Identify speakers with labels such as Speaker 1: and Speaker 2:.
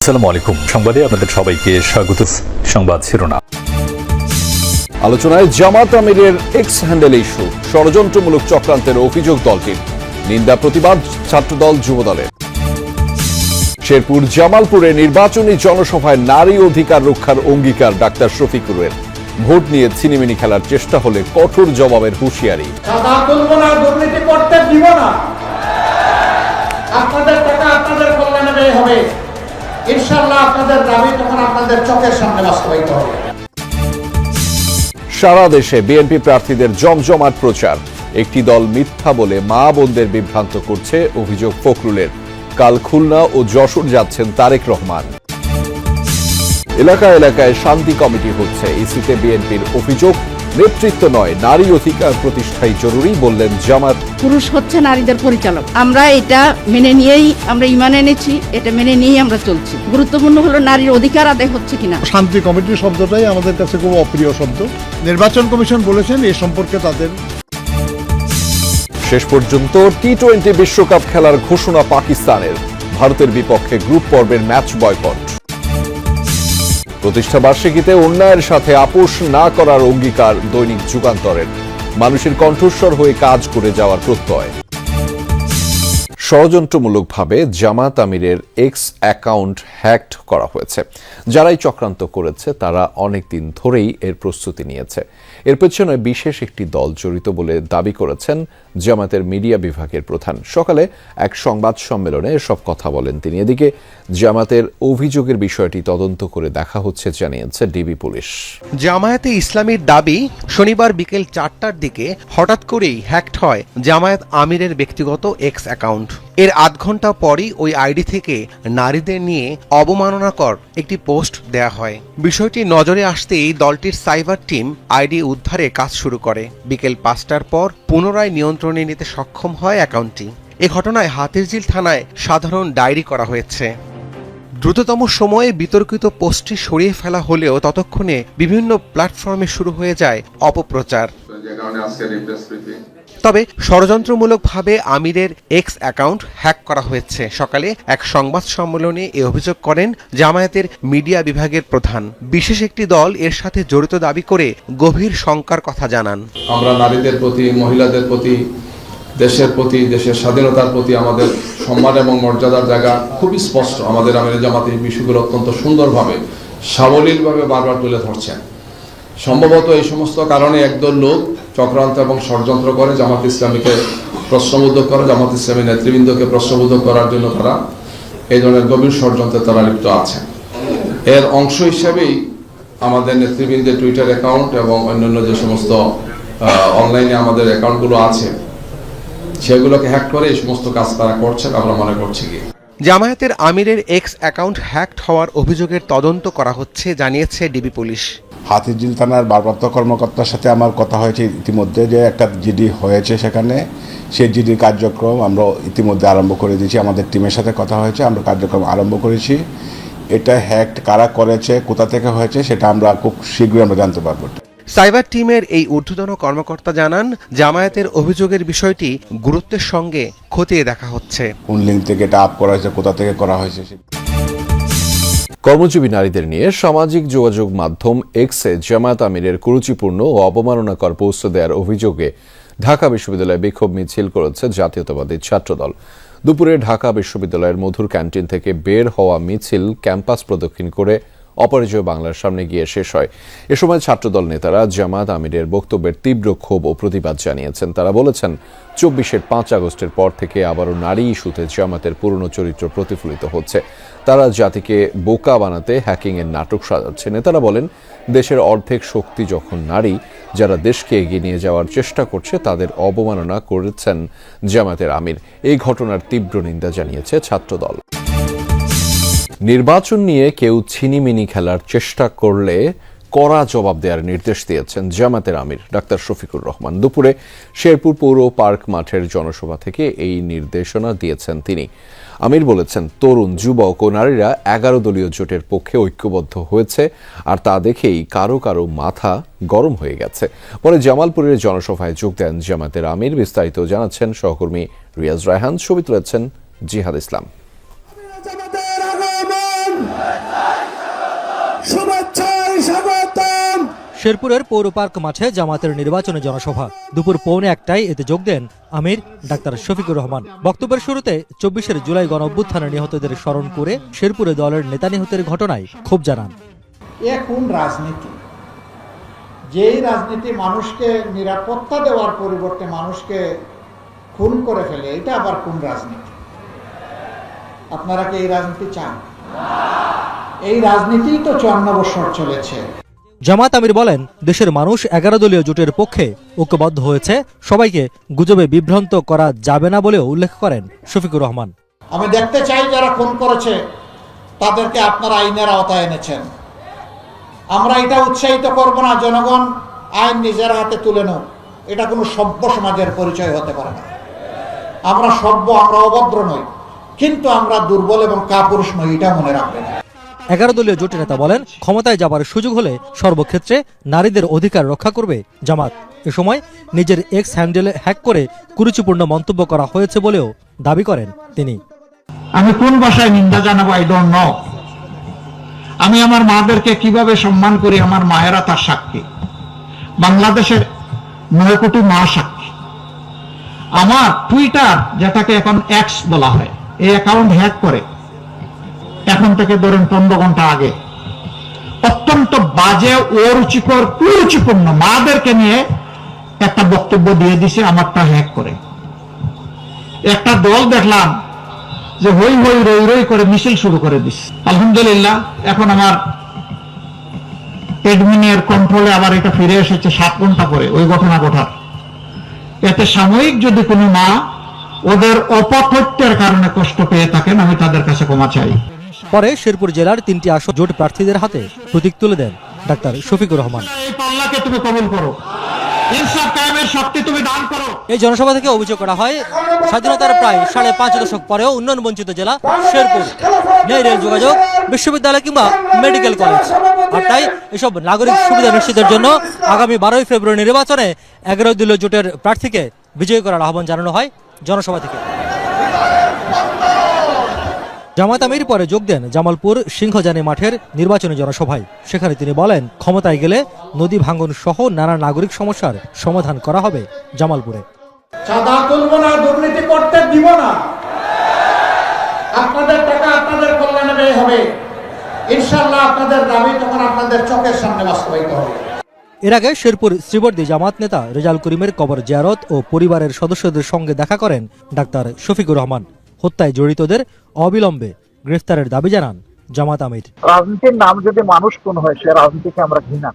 Speaker 1: আসসালামু আলাইকুম। সংবাদে আপনাদের সবাইকে স্বাগত। সংবাদ শিরোনাম।
Speaker 2: আলোচনায় জামাত আমিরের এক্স হ্যান্ডেল ইস্যু, ষড়যন্ত্রমূলক চক্রান্তের অভিযোগ দলটির, নিন্দা প্রতিবাদ ছাত্রদল যুবদলের। শেরপুর জামালপুরে নির্বাচনী জনসভায় নারী অধিকার রক্ষার অঙ্গীকার ডাক্তার শফিকুরের। ভোট নিয়ে ছিনিমিনি খেলার চেষ্টা হলে কঠোর জবাবের হুঁশিয়ারি।
Speaker 3: দুর্নীতি করতে দিব না, আপনাদের টাকা আপনাদের কল্যাণে ব্যয় হবে, ইনশাআল্লাহ আপনাদের দাবি তখন আপনাদের চোখের সামনে বাস্তবায়িত হবে।
Speaker 2: সারা দেশে বিএনপি প্রার্থীদের জমজমাট প্রচার, একটি দল মিথ্যা বলে মা বোনদের বিভ্রান্ত করছে অভিযোগ ফখরুলের। কাল খুলনা ও যশোর যাচ্ছেন তারেক রহমান। এলাকায় এলাকায় শান্তি কমিটি হচ্ছে, ইসিতে বিএনপির অভিযোগ নেতৃত্ব নয়, নারী অধিকার প্রতিষ্ঠাই জরুরি বললেন জামাত।
Speaker 4: পুরুষ হচ্ছে নারীদের পরিচালক, আমরা এটা মেনে নিয়েই আমরা ঈমান এনেছি, এটা মেনে নিয়েই আমরা চলছি। গুরুত্বপূর্ণ হলো নারীর অধিকার আদায় হচ্ছে কিনা।
Speaker 5: শান্তি কমিটির শব্দটাই আমাদের কাছে খুব অপ্রিয় শব্দ। নির্বাচন কমিশন বলেছেন এ সম্পর্কে তাদের।
Speaker 2: শেষ পর্যন্ত টি-20 বিশ্বকাপ খেলার ঘোষণা পাকিস্তানের, ভারতের বিপক্ষে গ্রুপ পর্বের ম্যাচ বয়কট। প্রতিষ্ঠা বার্ষিকীতে অন্যায়ের সাথে আপোষ না করার অঙ্গীকার দৈনিক যুগান্তরের, মানুষের কণ্ঠস্বর হয়ে কাজ করে যাওয়ার প্রত্যয়। ষড়যন্ত্রমূলকভাবে জামাত আমিরের এক্স অ্যাকাউন্ট হ্যাকড করা হয়েছে। যারাই চক্রান্ত করেছে তারা অনেকদিন ধরেই এর প্রস্তুতি নিয়েছে। এর পেছনে বিশেষ একটি দল জড়িত বলে দাবি করেছেন জামাতের মিডিয়া বিভাগের প্রধান। সকালে এক সংবাদ সম্মেলনে এসব কথা বলেন তিনি। এদিকে জামাতের অভিযোগের বিষয়টি তদন্ত করে দেখা হচ্ছে জানিয়েছে ডিবি পুলিশ।
Speaker 6: জামায়াতে ইসলামীর দাবি, শনিবার বিকেল 4টার দিকে হঠাৎ করেই হ্যাকড হয় জামায়াত আমিরের ব্যক্তিগত এক্স অ্যাকাউন্ট। এর আধ ঘন্টা পরই ওই আইডি থেকে নারীদের নিয়ে অবমাননাকর একটি পোস্ট দেয়া হয়। বিষয়টি নজরে আসতেই দলটির সাইবার টিম আইডি উদ্ধারে কাজ শুরু করে। বিকেল 5টার পর পুনরায় নিয়ন্ত্রণে নিতে সক্ষম হয় অ্যাকাউন্টটি। এ ঘটনায় হাতিরঝিল থানায় সাধারণ ডায়েরি করা হয়েছে। দ্রুততম সময়ে বিতর্কিত পোস্টটি সরিয়ে ফেলা হলেও ততক্ষণে বিভিন্ন প্ল্যাটফর্মে শুরু হয়ে যায় অপপ্রচার। তবে ষড়যন্ত্রমূলকভাবে আমিরের এক্স অ্যাকাউন্ট হ্যাক করা হয়েছে। সকালে এক সংবাদ সম্মেলনে এ অভিযোগ করেন জামায়াতের মিডিয়া বিভাগের প্রধান। বিশেষ একটি দল এর সাথে জড়িত দাবি করে গভীর শঙ্কার কথা জানান।
Speaker 7: আমরা নারীদের প্রতি, মহিলাদের প্রতি, দেশের প্রতি, দেশের স্বাধীনতার প্রতি আমাদের সম্মান এবং মর্যাদার জায়গা খুবই স্পষ্ট। আমাদের আমির জামাত এই বিষয়গুলো অত্যন্ত সুন্দরভাবে, সাবলীলভাবে বারবার তুলে ধরছেন। সম্ভবত এই সমস্ত কারণে একদল লোক চক্রান্ত এবং ষড়যন্ত্র করে জামাত ইসলামীকে প্রশ্নবুদ্ধ করে, জামাত ইসলামী নেতৃবৃন্দকে প্রশ্নবুদ্ধ করার জন্য তারা এই ধরনের গভীর ষড়যন্ত্রে তারা লিপ্ত আছেন। এর অংশ হিসেবেই আমাদের নেতৃবৃন্দের টুইটার অ্যাকাউন্ট এবং অন্যান্য যে সমস্ত অনলাইনে আমাদের অ্যাকাউন্টগুলো আছে সেগুলোকে হ্যাক করে এই সমস্ত কাজ তারা করছেন আমরা মনে করছি। কি
Speaker 6: জামায়াতের আমিরের এক্স অ্যাকাউন্ট হ্যাকড হওয়ার অভিযোগের তদন্ত করা হচ্ছে জানিয়েছে ডিবি পুলিশ।
Speaker 8: হাতিরঝিল থানার ভারপ্রাপ্ত কর্মকর্তার সাথে আমার কথা হয়েছে ইতিমধ্যে, যে একটা জিডি হয়েছে সেখানে, সেই জিডির কার্যক্রম আমরা ইতিমধ্যে আরম্ভ করে দিয়েছি। আমাদের টিমের সাথে কথা হয়েছে, আমরা কার্যক্রম আরম্ভ করেছি। এটা হ্যাক কারা করেছে, কোথা থেকে হয়েছে সেটা আমরা খুব শীঘ্রই আমরা জানতে পারবো।
Speaker 6: সাইবার টিমের এই ঊর্ধ্বতন কর্মকর্তা জানান, জামায়াতের অভিযোগের বিষয়টি গুরুত্বের সঙ্গে খতিয়ে দেখা হচ্ছে।
Speaker 8: কোন লিঙ্ক থেকে এটা আপ করা হয়েছে, কোথা থেকে করা হয়েছে।
Speaker 2: কর্মজীবী নারীদের নিয়ে সামাজিক যোগাযোগ মাধ্যম এক্সে জামায়াত আমিরের কুরুচিপূর্ণ ও অবমাননাকর পোস্ট দেওয়ার অভিযোগে ঢাকা বিশ্ববিদ্যালয়ে বিক্ষোভ মিছিল করেছে জাতীয়তাবাদী ছাত্রদল। দুপুরে ঢাকা বিশ্ববিদ্যালয়ের মধুর ক্যান্টিন থেকে বের হওয়া মিছিল ক্যাম্পাস প্রদক্ষিণ করে অপরাজয় বাংলার সামনে গিয়ে শেষ হয়। এ সময় ছাত্রদল নেতারা জামায়াত আমিরের বক্তব্যের তীব্র ক্ষোভ ও প্রতিবাদ জানিয়েছেন। তারা বলেছেন, 24-এর 5 আগস্টের পর থেকে আবারও নারী ইস্যুতে জামায়াতের পুরনো চরিত্র প্রতিফলিত হচ্ছে। তারা জাতিকে বোকা বানাতে হ্যাকিংয়ের নাটক সাজাচ্ছে। নেতারা বলেন, দেশের অর্ধেক শক্তি যখন নারী, যারা দেশকে এগিয়ে নিয়ে যাওয়ার চেষ্টা করছে তাদের অবমাননা করেছেন জামায়াতের আমির। এই ঘটনার তীব্র নিন্দা জানিয়েছে ছাত্রদল। নির্বাচন নিয়ে কেউ ছিনিমিনি খেলার চেষ্টা করলে কড়া জবাব দেওয়ার নির্দেশ দিয়েছেন জামাতের আমির ডাক্তার শফিকুর রহমান। দুপুরে শেরপুর পৌর পার্ক মাঠের জনসভা থেকে এই নির্দেশনা দিয়েছেন তিনি। আমির বলেছেন, তরুণ, যুবক ও নারীরা 11 দলীয় জোটের পক্ষে ঐক্যবদ্ধ হয়েছে, আর তা দেখেই কারো কারো মাথা গরম হয়ে গেছে। পরে জামালপুরের জনসভায় যোগ দেন জামাতের আমির। বিস্তারিত জানাচ্ছেন সহকর্মী রিয়াজ রায়হান, ছবি তুলেছেন জিহাদ ইসলাম।
Speaker 9: শেরপুরের পৌর পার্ক মাঠে জামাতের নির্বাচনী জনসভা দুপুর 1:15টায় এতে যোগ দেন আমির ডাক্তার শফিকুর রহমান। বক্তব্যের শুরুতে 24 জুলাই গণঅভ্যুত্থানে নিহতদের স্মরণ করে শেরপুরে দলের নেতা নিহতের ঘটনায় ক্ষোভ জানান।
Speaker 3: কোন রাজনীতি, যেই রাজনীতি মানুষকে নিরাপত্তা দেওয়ার পরিবর্তে মানুষকে খুন করে ফেলে, এটা আবার কোন রাজনীতি? আপনারা কি এই রাজনীতি চান? এই রাজনীতি তো 54 বছর চলেছে।
Speaker 9: জামাত আমির বলেন, দেশের মানুষ 11 দলীয় জোটের পক্ষে ঐক্যবদ্ধ হয়েছে, সবাইকে গুজবে বিভ্রান্ত করা যাবে না বলেও উল্লেখ করেন শফিকুর রহমান।
Speaker 3: আমি দেখতে চাই যারা খুন করেছে তাদেরকে আপনারা আইনের আওতায় এনেছেন। আমরা এটা উৎসাহিত করব না জনগণ আইন নিজের হাতে তুলে নেব, এটা কোনো সভ্য সমাজের পরিচয় হতে পারে না। আমরা সভ্য, আমরা অভদ্র নই, কিন্তু আমরা দুর্বল এবং কাপুরুষ নই, এটা মনে রাখবেন।
Speaker 9: 11 দলীয় জোটের নেতা বলেন, ক্ষমতায় যাবার সুযোগ হলে সর্বক্ষেত্রে নারীদের অধিকার রক্ষা করবে জামাত। এ সময় নিজের এক্স হ্যান্ডেলে হ্যাক করে কুরুচিপূর্ণ মন্তব্য করা হয়েছে বলেও দাবি করেন তিনি।
Speaker 3: আমি কোন ভাষায় নিন্দা জানাবো আই ডোন্ট নো। আমি আমার মাদেরকে কিভাবে সম্মান করি, আমার মায়েরা তার সাক্ষী। বাংলাদেশের 9 কোটি মা সাক্ষী। আমার টুইটার, যেটাকে এখন এক্স বলা হয়, এই অ্যাকাউন্ট হ্যাক করে এখন থেকে ধরেন 15 ঘন্টা আগে অত্যন্ত বাজে, অরুচিকর, কুরুচিপূর্ণ মাদেরকে নিয়ে একটা বক্তব্য দিয়ে দিছে আমারটা হ্যাক করে। একটা দল দেখলাম যে হই হই রই রই করে মিছিল শুরু করে দিচ্ছে। আলহামদুলিল্লাহ, এখন আমার এডমিনের কন্ট্রোলে আবার এটা ফিরে এসেছে 7 ঘন্টা পরে ওই ঘটনা ঘটার। এতে সাময়িক যদি কোনো মা ওদের অপতথ্যের কারণে কষ্ট পেয়ে থাকেন, আমি তাদের কাছে ক্ষমা চাই।
Speaker 9: পরে শেরপুর জেলার 3টি আসন জোট প্রার্থীদের হাতে প্রতীক তুলে দেন ডাক্তার শফিকুর রহমান।
Speaker 3: এই পাল্লাকে তুমি কবুল করো, ইনসাফ কায়েমের শক্তি তুমি দান করো।
Speaker 9: এই জনসভা থেকে অভিযোগ করা হয়, স্বাধীনতার প্রায় 5.5 দশক পরেও উন্নয়ন বঞ্চিত জেলা শেরপুর, নেই রেল যোগাযোগ, বিশ্ববিদ্যালয় কিংবা মেডিকেল কলেজ। আর তাই এসব নাগরিক সুবিধা নিশ্চিতের জন্য আগামী 12 ফেব্রুয়ারি নির্বাচনে 11 দলীয় জোটের প্রার্থীকে বিজয়ী করার আহ্বান জানানো হয় জনসভা থেকে। জামাত আমির পরে যোগ দেন জামালপুর সিংহজানি মাঠের নির্বাচনী জনসভায়। সেখানে তিনি বলেন, ক্ষমতায় গেলে নদী ভাঙন সহ নানা নাগরিক সমস্যার সমাধান করা হবে জামালপুরে।
Speaker 3: চাঁদা তুলব না, দুর্নীতি করতে দিব না, আপনাদের টাকা আপনাদের কল্যাণে ব্যয় হবে। ইনশাআল্লাহ আপনাদের দাবি তখন আপনাদের চোখের সামনে বাস্তবায়িত হবে।
Speaker 9: এর আগে শেরপুর শ্রীবর্দী জামাত নেতা রেজাল করিমের কবর জিয়ারত ও পরিবারের সদস্যদের সঙ্গে দেখা করেন ডাক্তার শফিকুর রহমান। হত্যায় জড়িতদের অবিলম্বে গ্রেফতারের দাবি জানান জামাত আমির।
Speaker 3: রাজনীতির নাম যদি মানুষ কোন হয়, সে রাজনীতিকে আমরা ঘৃণা